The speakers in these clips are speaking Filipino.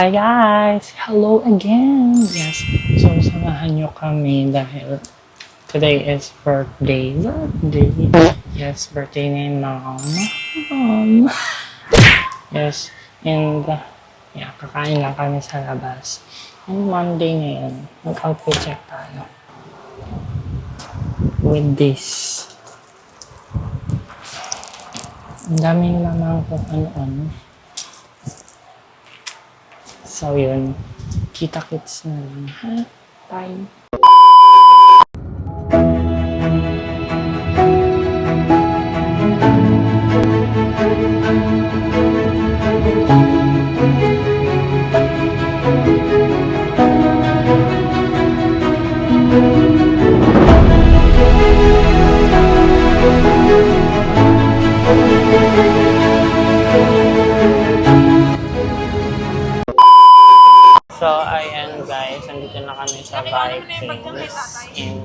Hi guys! Hello again! Yes, so samahan nyo kami dahil today is birthday. Yes, birthday ni Mom. Yes, and yeah, kakain lang kami sa labas. And Monday ngayon, mag-outfit check tayo. With this. Ang daming naman kung ano-ano. So yun, kita-kits na lang. Ha? Bye! So, ayan guys, nandito na kami sa Vikings. And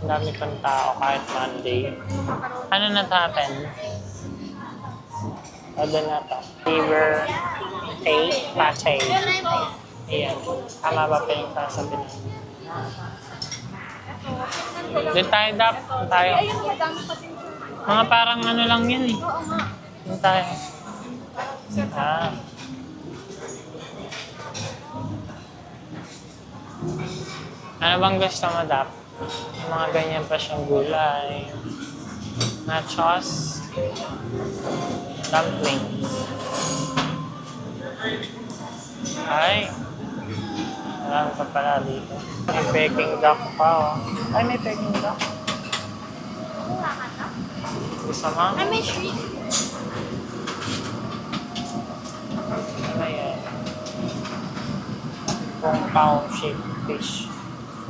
ang dami pang tao kahit Monday. Ano na happen? Ano na to? Fever, pate. Ayan. Tama ba pa yung sasabihin? Doon tayo tayo. Mga parang ano lang yun eh. Doon tayo. Ah. Ano bang gusto mo, Dap? Mga ganyan pa siyang gulay. Nachos. Dumplings. Ay. Marami pa pala dito. May Peking duck pa, oh. Ay, may Peking duck. Gusto mo? Ay, may shrimp. Ano yan? Kung pao shaped fish.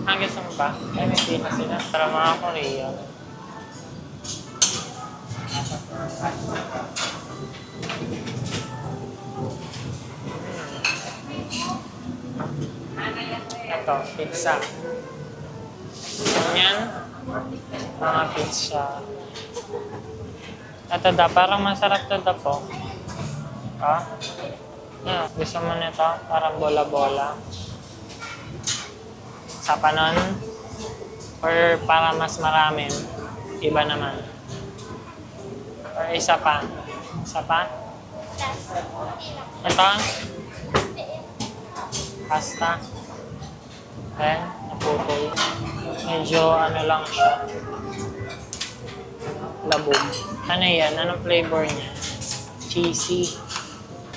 Ang gusto mo ba? Ay, may pina sila. Para mga Korean. Ito, pizza. Yan. Mga pizza. Ito da, parang masarap to da po. Ha? Yeah, gusto mo nito? Parang bola-bola. Sa panon? Or para mas marami? Iba naman. Or isa pa? Isa pa? Ito? Pasta? Ayan, naputol. Medyo ano lang siya. Labog. Ano yan? Anong flavor niya? Cheesy.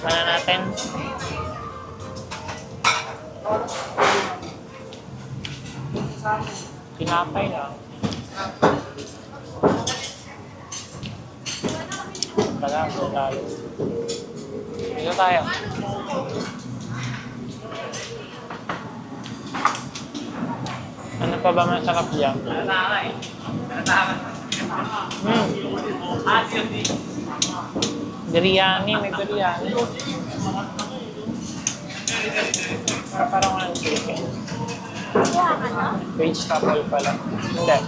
Mana natin? Tinapay lang. Tagal, lalo. Dito tayo. Ano pa ba masarap dyan? Biryani, may biryani. Parang walang chicken. Vegetable pala. Hindi.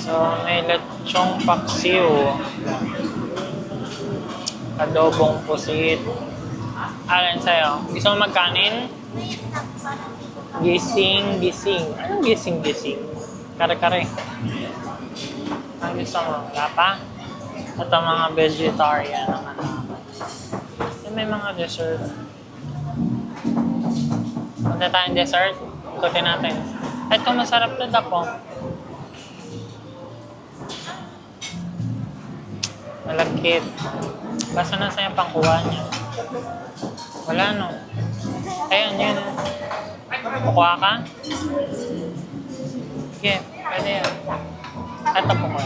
So, may lechong paksiw. Adobong pusit. Alin sa'yo? Gusto mo magkanin? Gising. Anong gising? Kare-kare. Ang gusto mo? Wala pa? Ito mga vegetarian naman. May mga dessert. Punta tayong dessert. Ikutin natin. Ito masarap to dapo. Malagkit. Basta na sa'yo pangkuha niya. Wala no. Ayun, yun. Kukuha ka? Sige, pwede yan. Ito po ko.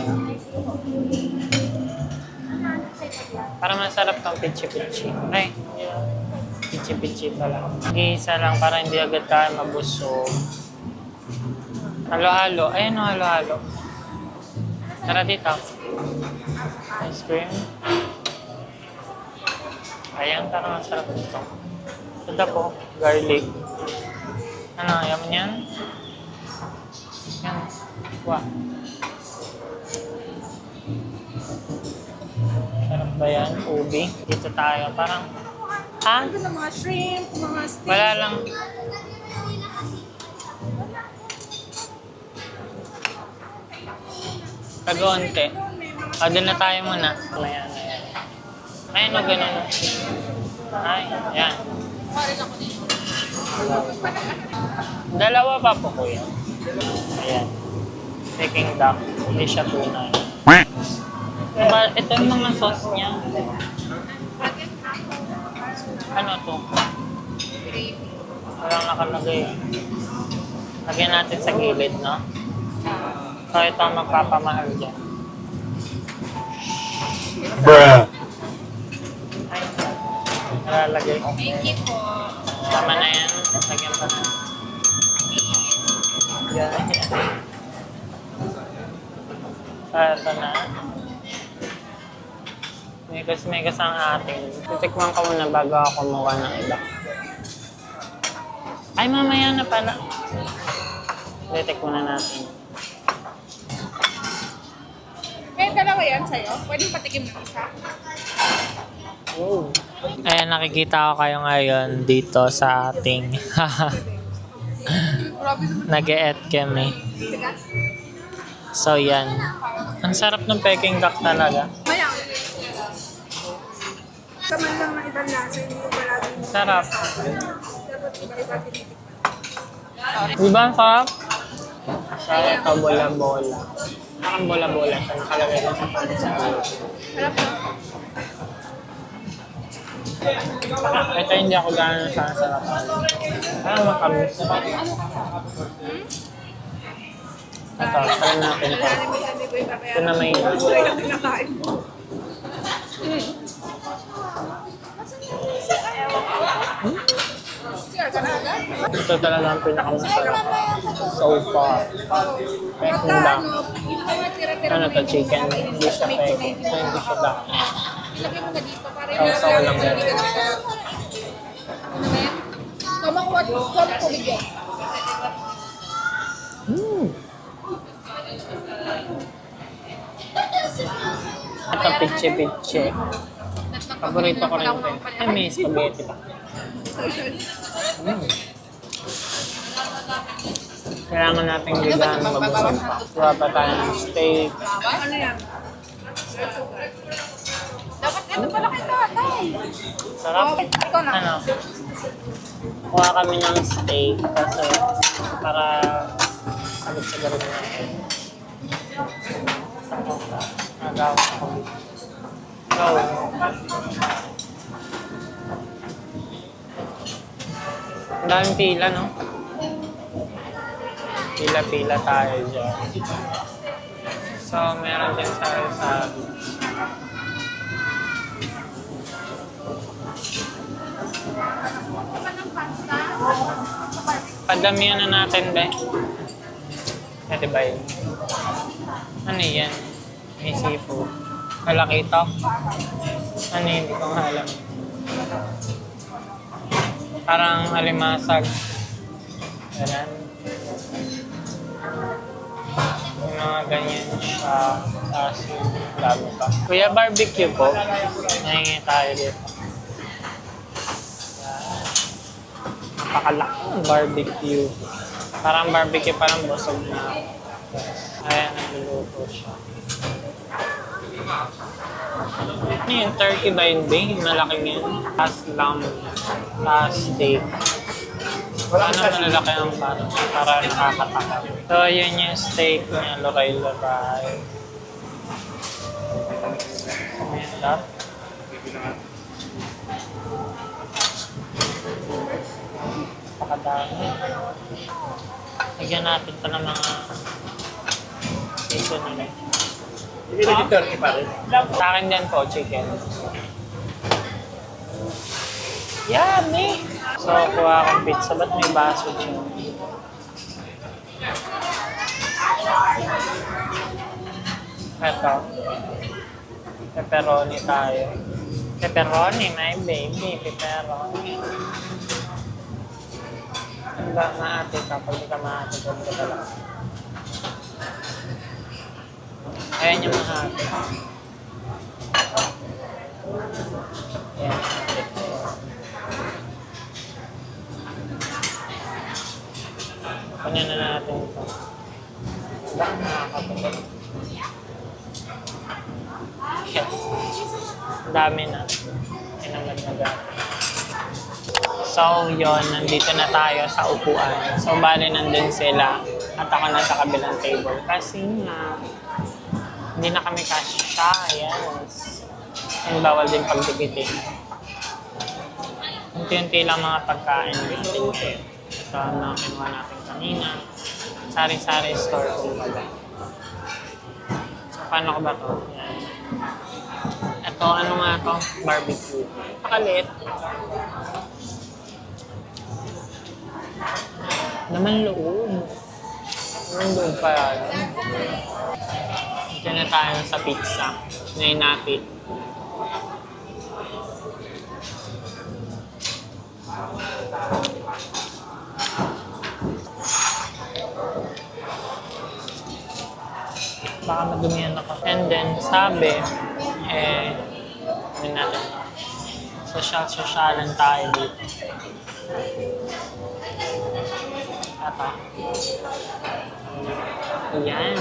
Para masarap kang pichi-pichi. Ay, pichi-pichi pala. Mag-iisa lang para hindi agad tayo mabusog. Halo-halo. Ayun o, halo-halo. Tara dito. Ice cream. Ayan, tara masarap dito. Ito po, garlic. Ano, ayaw mo yan? Yan. Kuha. Ba yan? Ubi. Dito tayo. Parang, ha? Ito na mga shrimp, mga steak. Wala lang. Kagonte. O, doon na tayo muna. Ayan, ayan. Ayun o, ganun. Ay, ayan. Dalawa pa po, kuya. Ayan. Peking duck. Hindi siya tunay. Ito yung mga sauce niya. Ano to? Parang nakalagay. Lagyan natin sa gilid, no? So, ito ang magpapamahal dyan. Bruh. Ay, nalalagay. Thank you po. Tama na yan. Lagyan pa na. Yan. So, ito na. Megas ang ating. Titikman ko muna bago ako kumuha ng iba. Ay, mamaya na pala. Titikman na natin. May dalawa yan sa'yo? Pwede patikim ng isa? Oh. Ayan, nakikita ko kayo ngayon dito sa ating nag-e-eat kami. So, yan. Ang sarap ng Peking duck talaga. Maya. Taman lang ng ibang lasa, hindi yung palaging Sarap. dapat iba-iba tinitikman. Di ba ang sarap? So, ito bola-bola. Parang bola-bola siya. Nakalagay lang sa pansa. Harap mo. Ito hindi ako gano'n sa sarap. Parang makamis. Ito, try natin ito. Sabi ko iba kaya. Ito na may Kulay ang kinakain mo. Sir, ka na agad? ito talaga ang pinakamasarap. So far. Peking Basta duck. ano, yung mga tira-tira Ano mo to, yung chicken? kinakain, Hindi siya may peking. tunay, Hindi siya duck. ilagay mo na dito para Sausaw lang yan. hindi ka na. Ano ba yan? Kamakuha, tubig yan. Ito, piche-piche. Paborito ko rin ito. Ay, may spaghetti pa. Kailangan natin bigyan mabusog pa. Kuha pa tayo ng steak. Ano yan? Dapat ito pala kay tatay. Sarap. Ikaw na. Ano? Kuha kami ng steak kasi para sagot-sagot natin. Nagawa ko. Go. Ang daming pila, no? Pila-pila tayo dyan. So, meron din tayo sa... Padamihan na natin, be. Pwede ba yun? Ano yan? May seafood. Malaki ito. Ano yun? Hindi ko nga alam. Parang alimasag. Ganun. Yung mga ganyan siya. Tapos yung labo pa. Kuya, barbecue po. Nahingi tayo dito. Napakalaki ng barbecue. Parang barbecue, parang busog na. Ayan, nagluluto siya. Ano yung turkey binding? Malaking yun. Tapos lamb. Tapos steak. Ano malalaki ang para nakakatakam. So, yun yung steak niya. Lokay-lokay. Ayan lang. Pakadami. Lagyan natin ito ng mga seasoning. Hindi na yung turkey pa rin. Sa akin din po, chicken. Yummy! So, kuha akong pizza. Ba't may baso siya? Ito. Pepperoni tayo. Pepperoni, my baby. Pepperoni. Ano ba maate ka? Pag di ka maate, huwag ka talaga. Ayan yung mahati. Yes. Ang dami na. Tinamad na gano'n. So, yun. Nandito na tayo sa upuan. So, bali nandun sila. At ako na sa kabilang table. Kasi nga, hindi na kami kasya. Yes. And bawal din pagdikitin. Unti-unti lang mga pagkain dito. Ito na kinuha natin kanina. Sari-sari store kumbaga. So, paano ko ba ito? Yan. Ito, ano nga ito? Barbecue. Pakaliit. Naman loob. Naman loob pa yan. Diyan na tayo sa pizza. Ngayon natin. Baka madumihan ako. And then, sabi, ano natin, social-socialan tayo dito. Ito. Ayan.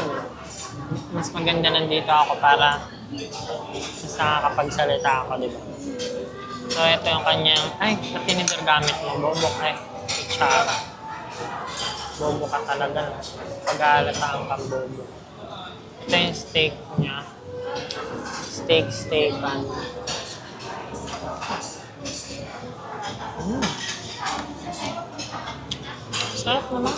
Mas maganda nandito ako para mas nakakapagsalita ako, di ba? So, ito yung kanyang, ay, ba't tinidor gamit mo? Bobo ka eh. Kutsara. Bobo ka talaga. Pag-aalataan kang bobo. Ito yung steak niya. Steak-steakan. Sarap naman.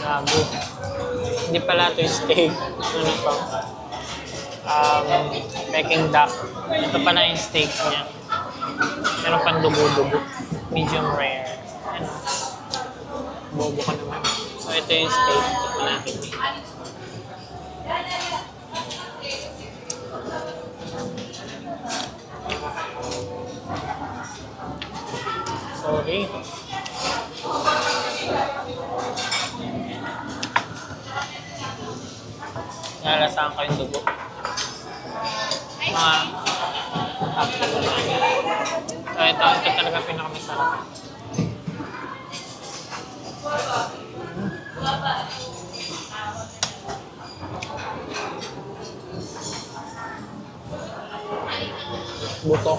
Gago. Hindi pala ito yung steak. Ano to? Peking duck. Ito pala yung steak niya. Meron pang dugo-dugo. Medium rare. Ano? Bobo ka naman. So ito yung steak. Ito natin. Sorry. Nalasahan ko yung dugo. Mga apple naman. So ito talaga pinakamasarap. Buto.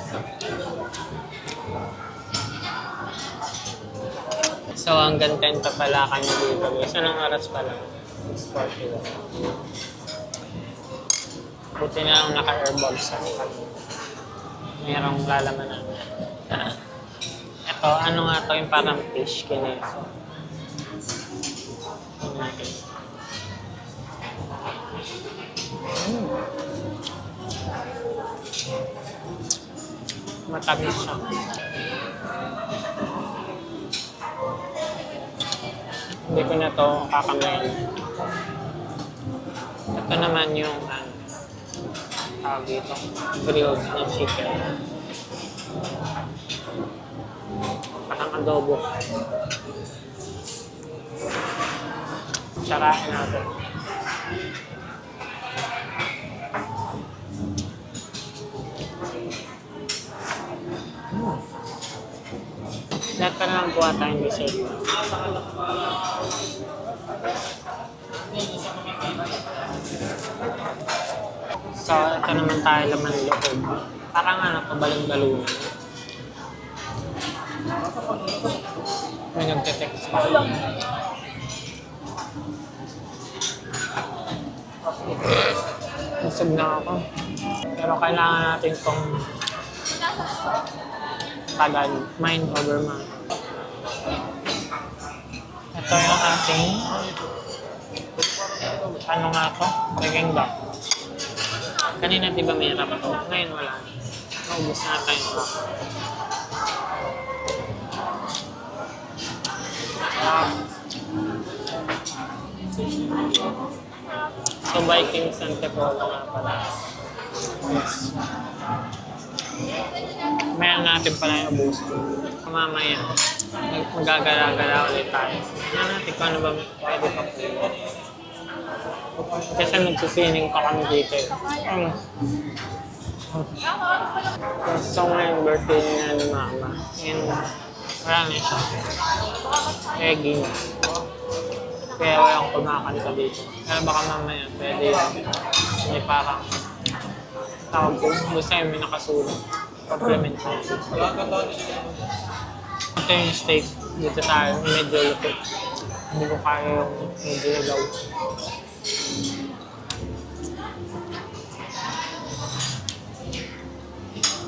So hanggang 10 pa pala kami dito. So anong oras pala? 6:41. Buti na lang naka-airbags ako kami. Mayroong lalaman namin. Ito, ano nga to yung parang fish kineso. Matamis siya. Hindi ko na to kakamayin. Ito naman yung tawag dito, grilled na chicken. Parang adobo. Tsarain natin. Lahat ka na lang buha tayong dessert. So, ito naman tayo laman loob. Parang ano, kabalong-balunan. May nagte-text pa. Busog na ako. Pero kailangan natin itong tagal. Mind over matter. Ito yung ating ano nga ito? Peking duck. Kanina di ba may harap ito? Ngayon wala. Naubos na tayo. So Vikings Antipolo nga pala. Yes. Meron natin pala yung ubos. Mamaya, magagala-gala ulit tayo. Tingnan natin kung ano ba pwede pa po. Kasi nagsisining pa kami dito. So ngayon, birthday niya ni Mama. And wala na siya. Eggy. Kaya walang kumakanta dito. Kaya baka mamaya pwede yun. May parang tawag ko. Gusto yung may nakasulat. Complimentary. Ito yung steak. Dito tayo. Medyo lupit. Hindi ko kaya yung medyo ilaw.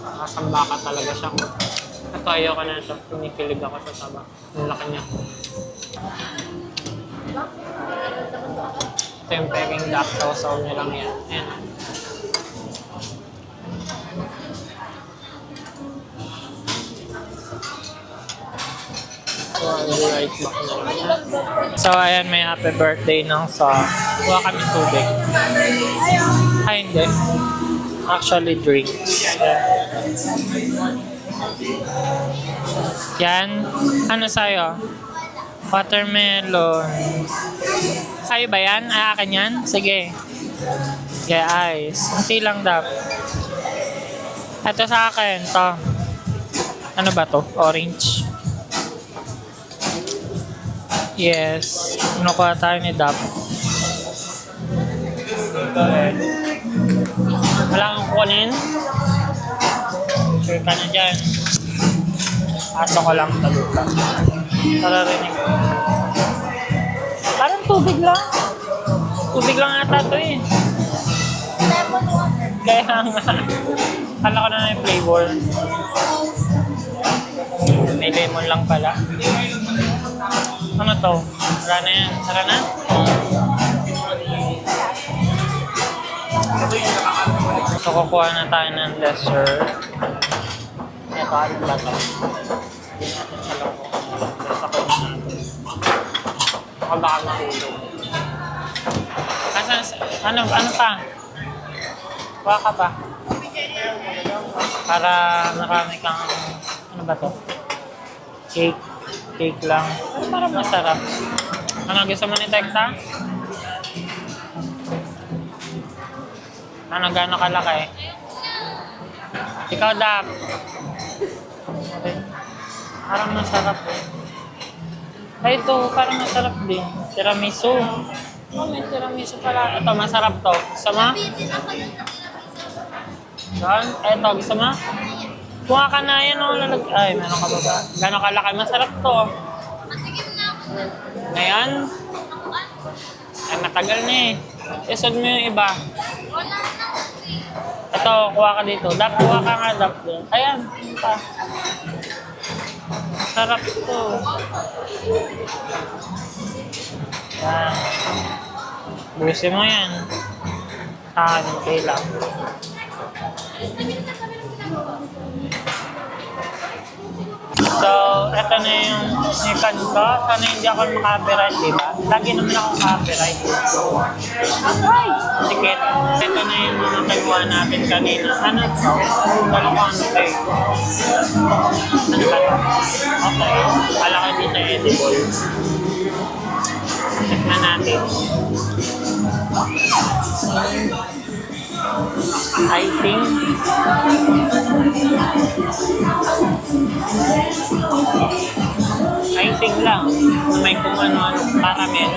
Nakasamba ka talaga siya. Ito ayoko na ito. Pinikilig ako sa taba. Ang laki niya. Ito yung peking duck. Sausaw niya lang yan. Ayan. So, I'll be right back na lang. So, ayan, may happy birthday nang sa kuha kami tubig. Ay, hindi. Actually, drinks. Yan. Ano sa'yo? Watermelon. Sa'yo ba yan? Ay, akin yan? Sige. Okay, ice. Unti lang daw. Ito sa akin. To. Ano ba to? Orange. Yes. Nakuha tayo ni Dap. Wala kang kunin. Sure ka na dyan. Aso ko lang talupa. Nararinig ko. Parang tubig lang. Tubig lang ata to eh. Kaya nga. Kala ko na yung flavor. May lemon lang pala. Ano to? Sara na yan. Sara na? So, kukuha na tayo ng dessert. Ito, ano ba ito? Hindi natin alam kung sasakot natin. Baka baka mahulog. Ano pa? Kuha ka pa. Para marami kang, ano ba to? Cake. Cake lang. Pero parang masarap. Ano, gusto mo ni Tekta? Ano, gano'n kalaki? Ikaw, Dak. Okay. Parang masarap eh. Ay, ito, parang masarap din. Tiramisu. Oh, may tiramisu pala. Ito, masarap to. Gusto mo? Saan? Ito, gusto mo? Kuha ka na yan, oh. Ay, meron ka ba ba? Gano'n kalaki? Masarap to. Ngayon? Ay, matagal na eh. Isod mo yung iba. Ito, kuha ka dito. Dap, kuha ka nga, Dap. Ayan, pa. Sarap to. Yan. Busin mo yan. Sa akin, okay lang. So, eto na yung kanta. Sana hindi ako maka-copyright, diba? Lagi naman ako copyright. Tikit. Eto na yung mga kagawa natin kanina. Ano ito? Dalawang cake. Ano ba ito? Okay. Kala ko dito edible. Tikman natin. I think lang na may kung ano-ano caramel.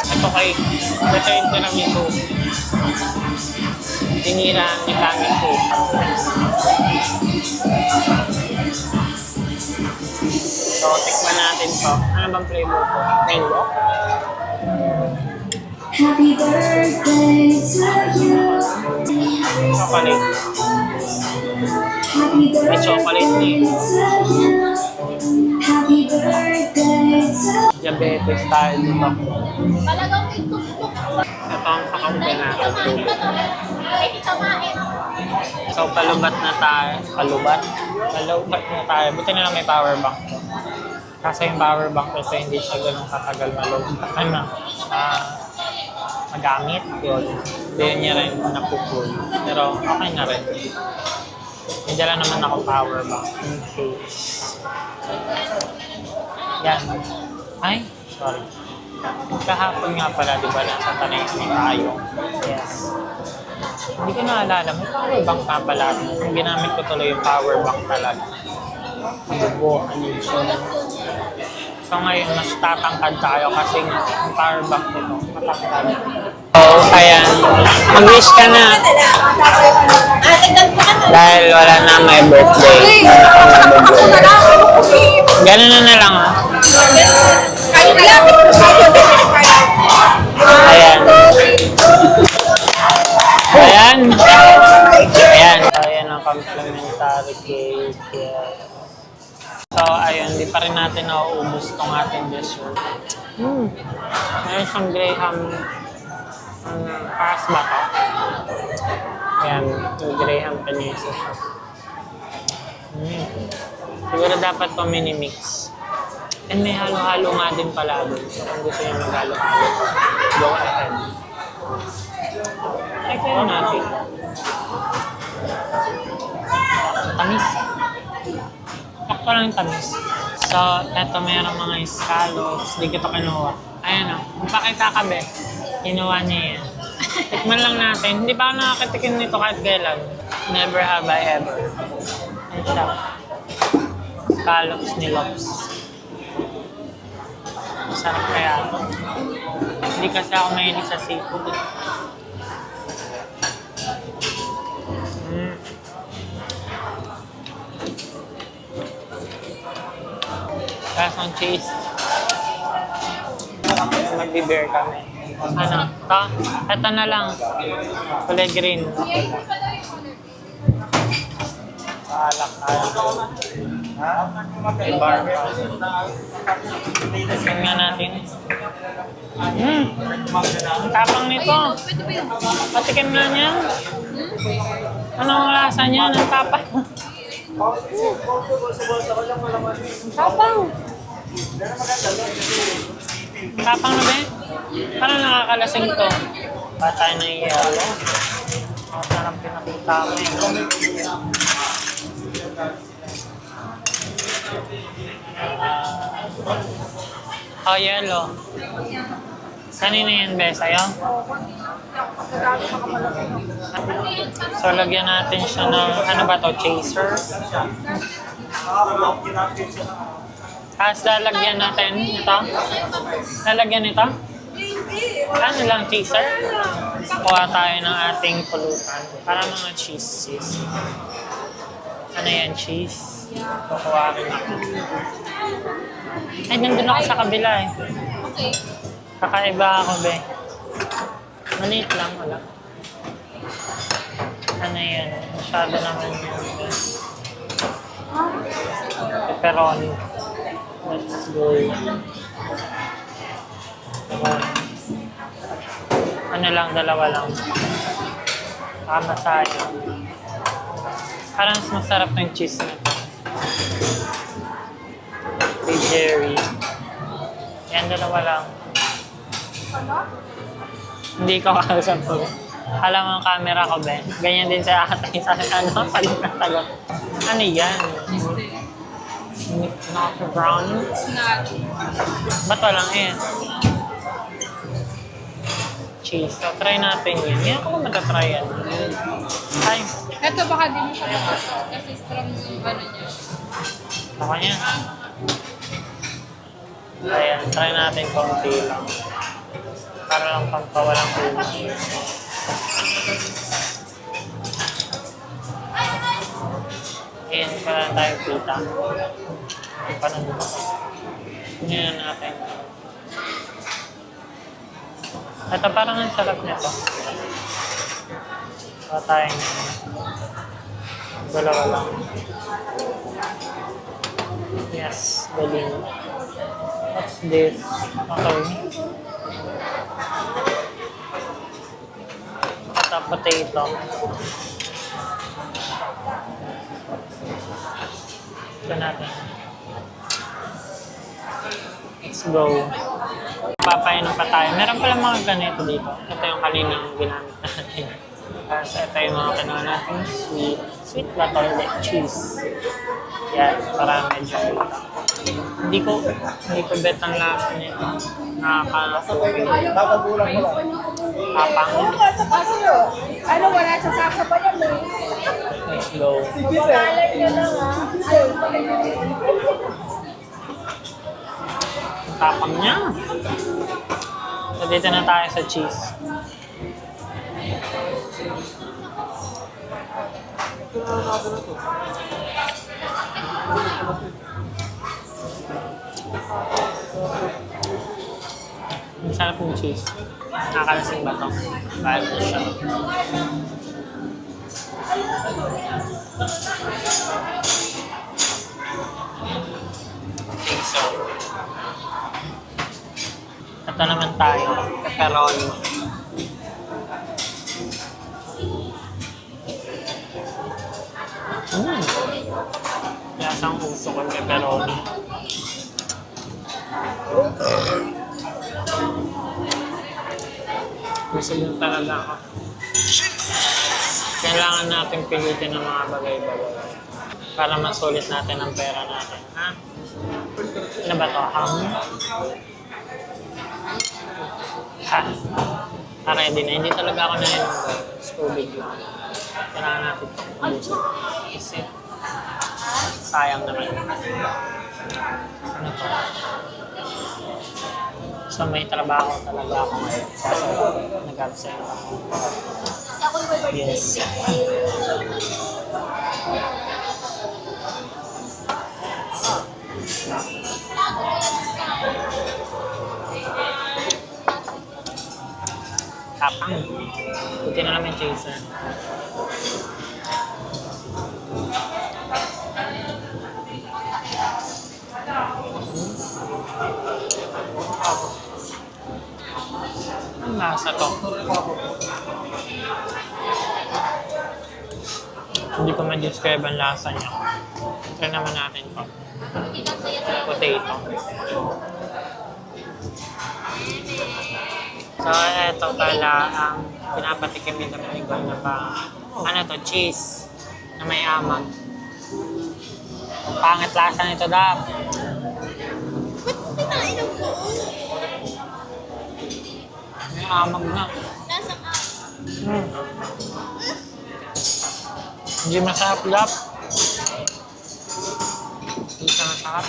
Ito cake. Ito yung tiramisu. Tinira ni Kamisu. So, tikman natin to. Ano bang flavor ko? Mango? Happy birthday to you. Chocolate. Happy May chocolate na eh. Happy birthday to Diabetes tayo dito. Talagang may tuktok. Ito ang kakampi natin. Ay, tamain. So, palubat na tayo. Palubat na tayo. Buti na lang may power bank to. Kasi yung power bank ito, hindi siya ganun katagal magamit. Yun. Hindi niya rin napupul. Pero okay na rin. Hindi lang naman ako power bank. In case. Yan. Ay, sorry. Kahapon nga pala, di ba, nasa tanay kami tayo. Yes. Hindi ko naalala, may power bank pa pala. Ginamit ko tuloy yung power bank talaga. Bubo, ano yun siya. So ngayon, mas tatangkad tayo kasi nga, yung power bank nito, matangkad. So, ayan. Mag-wish ka na. Dahil wala na may birthday. Ganun na lang ah. Ayan. Ayan. Ayan. Ayan ang complimentary cake. Yes. So, ayun, di pa rin natin nauubos itong ating dessert. Meron siyang Graham paras ba ito? Ayan, yung Graham panisa siya. Siguro dapat ito mini-mix. And may halo-halo nga din pala doon. So, kung gusto nyo mag-halo-halo, go ahead. Check natin. Tamis. Sakto lang yung tamis. So, eto mayroong mga scallops. Di ko ito kinuha. Ayan o. Magpakita ka be. Kinuha niya yan. Tikman lang natin. Hindi pa ako nakakatikin nito kahit kailan. Never have I ever. Ayan siya. Scallops ni Lops. Masarap kaya ito. Hindi kasi ako mahilig sa seafood. Kasang cheese. Magbe-bear kami. Ano? Ito? Ito na lang. Kulay green. Paalak tayo. Bar pa. Tingnan nga natin. Ang tapang nito. Patikim nga niya. Anong lasa niya? Ang tapang. Tapang. Tapang na ba eh? Parang nakakalasing to. Patay na yung yellow. Masarap pinakita ko eh. Oh, yellow. Kanina yan, be? Sa'yo? So, lagyan natin siya ng, ano ba to, chaser? Tapos lalagyan natin ito. Lalagyan ito? Ano lang, chaser? Kuha tayo ng ating pulutan. Para mga cheese. Ano yan, cheese? Kukuha rin ako. Ay, nandun ako sa kabila eh. Okay. Kakaiba ako, be. Maliit lang, wala. Ano yan? Masyado naman yun. Pepperoni. Let's go. Ano lang, dalawa lang. Tama sa'yo. Parang mas masarap ng cheese na ito. Kay Jerry. Yan, dalawa lang. Hindi ko kausap po. Alam mo ang camera ko, Ben. Ganyan din sa atay sa ano, palit na tagot. Ano yan? Not a brownie? It's not. Ba't walang eh? Cheese. So, try natin yun. Hindi ako matatry yan. Ay, Ito baka di mo siya makasa. Kasi strong yung ano niya. ako niya. Ayan, try natin konti lang. Para lang pampawalang kulay. Ayan, para tayo kita. Paano ba? Ganyan natin. Ito parang ang sarap nito. Para tayo na. Dalawa lang. Yes, galing. What's this? Okay. Ito, potato. Ito natin. Let's go. Papainom pa tayo. Meron pala mga ganito dito. Ito yung kaninang ginamit natin. Tapos ito yung mga kinuha natin sweet. Sweet ba ito? Cheese. Yan, para medyo hindi ko bet ang lasa nito. Nakaka-soaping. Tapang. Ano, wala siya sasabayan mo. Let's go. Tapang niya. So, dito na tayo sa cheese. Ang sarap ng cheese. Nakakalasing ba ito? Bahal na siya. Okay, so ito naman tayo, pepperoni. Lasang uso ko yung pepperoni. Gusto din talaga ako. Kailangan natin pilitin ng mga bagay-bagay para masulit natin ang pera natin. Ha? Ano ba ito? Ready na. Hindi talaga ako nainom. Tubig lang. Kailangan natin ito. Kasi sayang naman. Ano to? So may trabaho talaga ako ngayon. Kasi nag-absent ako. Yes. Tapang. Buti na naman Jason. Ang lasa to. Hindi ko ma-describe ang lasa niya. Try naman natin to. Potato. So, eto pala ang pinapatikim ni Domingo na pa, ano to, cheese na may amag. Ang pangit lasa nito, Dap. Ba't pinainom ko? May amag na. Lasang Hindi masarap, Dap. Hindi siya masarap.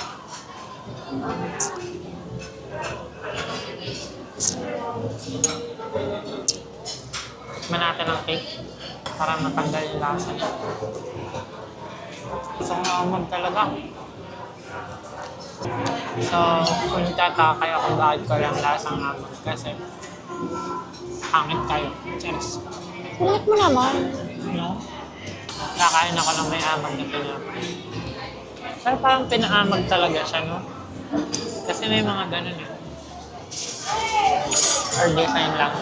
Tikman natin ang cake para matanggal yung lasa niya. Isang amag talaga. So, kung tataka kayo kung bakit ko lang lasang amag kasi hangit kayo. Cheers. Kulit mo naman. No? Kakain ako lang may amag na pinapay. Pero parang pinaamag talaga siya, no? Kasi may mga ganun eh. Or design lang.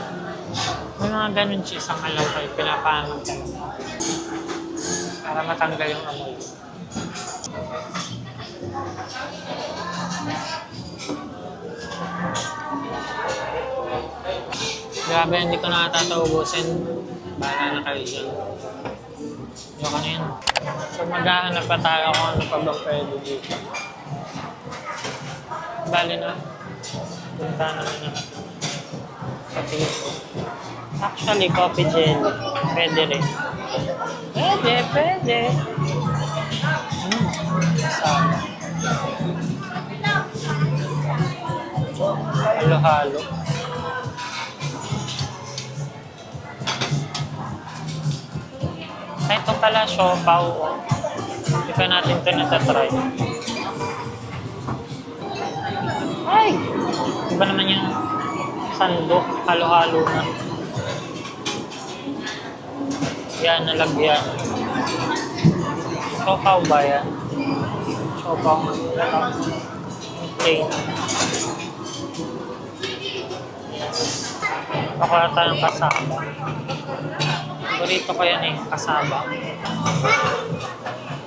May mga ganun cheese ang alam ko, pinapahamag talaga. Para matanggal yung amoy. Grabe, hindi ko nakatatawabusin. Bahala na kayo dyan. Yung ano yun. So maghahanap pa tayo kung ano pa bang pwede dito. Bali na. Punta naman natin. Patingin ko. Actually, coffee jelly. Pwede rin. Pwede. Sama. Halo-halo. Ito pala, siopaw. Hindi pa natin ito natatry. Ay! Iba naman yung sandok. Halo-halo na. Yan, nalagyan. Siopaw ba yan? Siopaw nga. Plain. Pakulata ng kasama. Paborito ko yan eh, kasaba.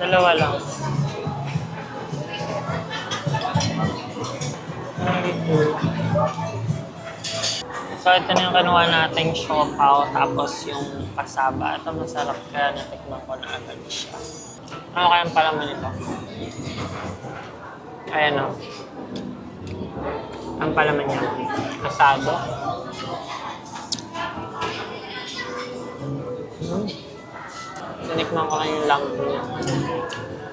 Dalawa lang. So ito na yung kanuha nating siopaw, tapos yung kasaba. Ito masarap kaya natikman ko na agad siya. Ano kayang palaman ito? Ayan o. Ang palaman niya. Asado. Tinikman ko lang yung lambo niya.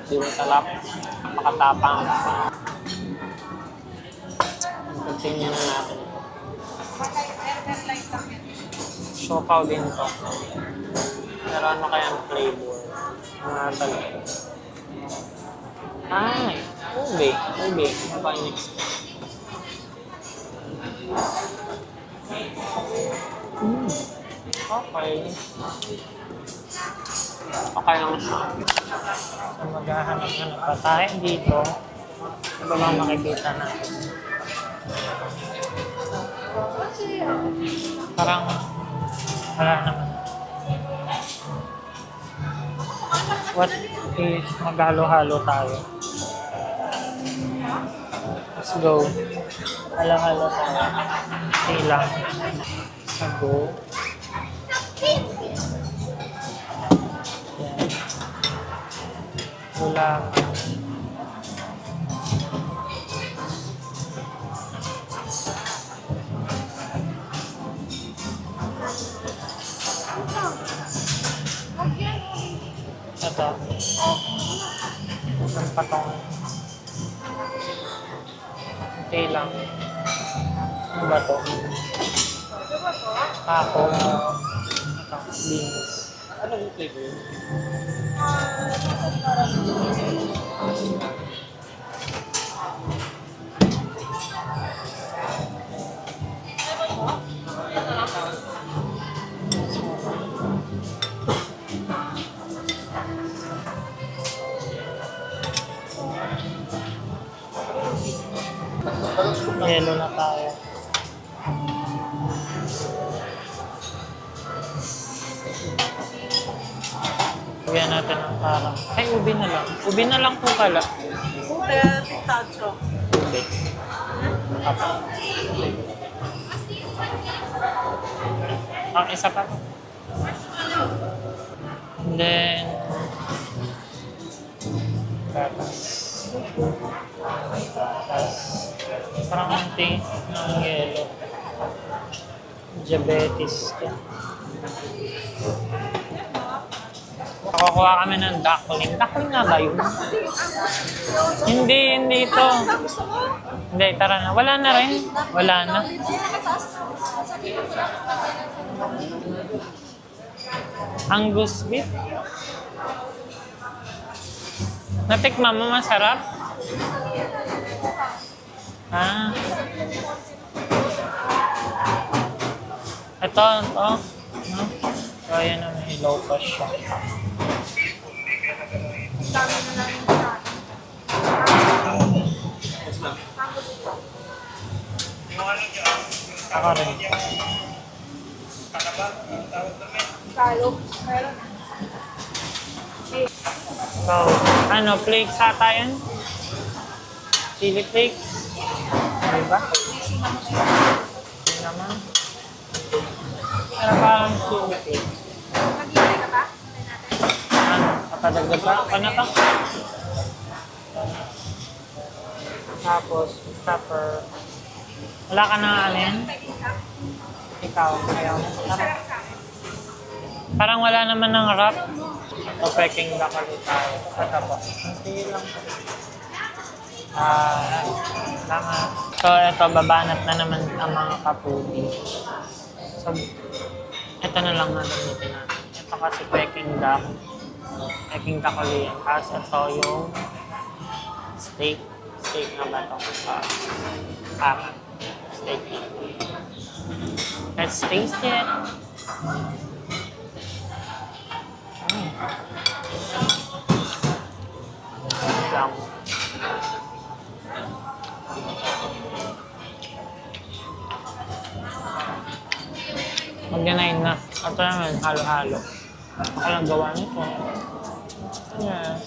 Hindi masarap. Napakatapang. Tingnan na natin. Siopaw din to. Pero ano kayang flavor? Mga talaga. Ay! Ube. Ube. Ano ba yung next? Okay. Okay lang siya. So, maghahanap-hanap pa tayo dito. Ano ba makikita natin? Parang wala naman. What if maghalo-halo tayo? Let's go. Halo-halo tayo. Okay lang. Let's go. Yan. Wala. Ito. Isang patong. Okay lang. Ano ba to? Ako. Ito. Beans. Ano yung flavor? Yelo na tayo. Lagyan natin ng parang... Ay, ubi na lang. Ubi na lang po pala. Ube, pistachio. Ubi. Apa. Ang isa pa. And then... Gatas. Gatas. Parang konti ng yelo. Diabetes ka. Nakakuha kami ng duckling. Duckling nga ba yun? Hindi ito. Hindi, tara na. Wala na rin. Wala na. Angus beef? Natikman mo, masarap? Ah. Ito. No? So, ayan na. May low pa siya. Ako rin. Tayo. Meron. So, ano, flakes ata yan? Chili flakes? Diba? Hindi naman. Ano parang chili flakes? Nag-iintay ka ba? Ano? Kapadagdag pa? Ano to? Tapos, pepper. Wala ka na ano yan? Ikaw, ayaw mo. Parang wala naman ng wrap. O peking duck ulit tayo. Patapos. Sige lang. Tama. So, ito, babanat na naman ang mga kapudi. So, ito na lang na gamitin natin. Ito kasi peking duck. Peking duck ulit yan. Tapos ito yung steak. Steak na ba ito? Steak. Let's taste it. Lang. Mag-9 na. Ito naman, halo-halo. Ako lang gawa nito. Yeah.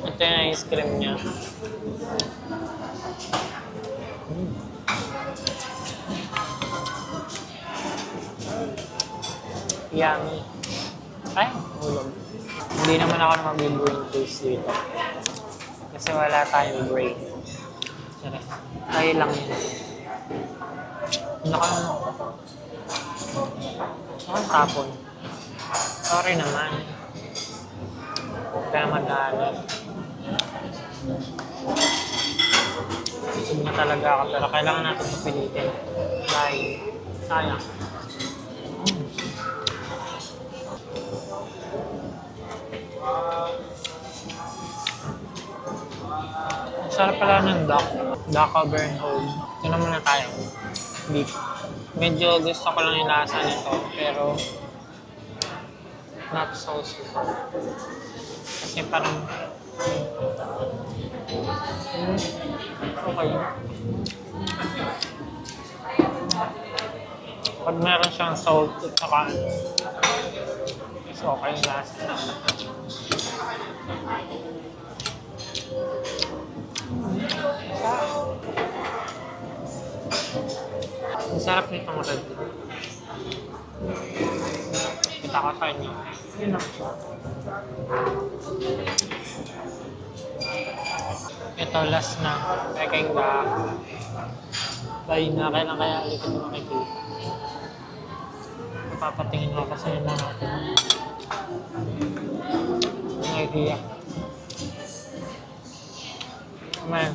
Ito yung ice cream niya. Yummy. Ay, ulog. Hindi naman ako mag-brain taste dito. Kasi wala tayong brain. Sorry. Tayo lang yun. Ano ka tapon? Sorry naman. Huwag ka na magalit. Busog na talaga ako pero kailangan natin ito pilitin. Dahil sayang. Ang sarap pala ng duck. Duck over and home. Ito naman na tayo. Beef. Medyo gusto ko lang yung lasa nito pero not so super. Kasi parang okay. Pag meron siyang salt at saka so okay yung lasa. Ang sarap nitong red. Kita ko sa inyo. Yun lang. Ito, last na. Peking duck. Bayi na, kailan kaya ulit ito makikita. Papatingin ko kasi yung mga natin. Ang idea. Amen.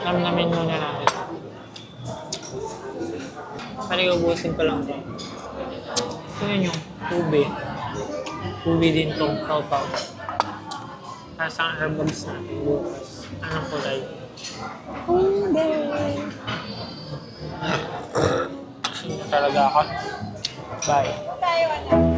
Namnamin muna natin. Ubusin ko lang ito. Ito yun yung ube. Ube din itong pau-pau. Tapos ang herbals natin bukas. Anong kulay? Ube! Hindi talaga ako. Bye. Tayo, ano?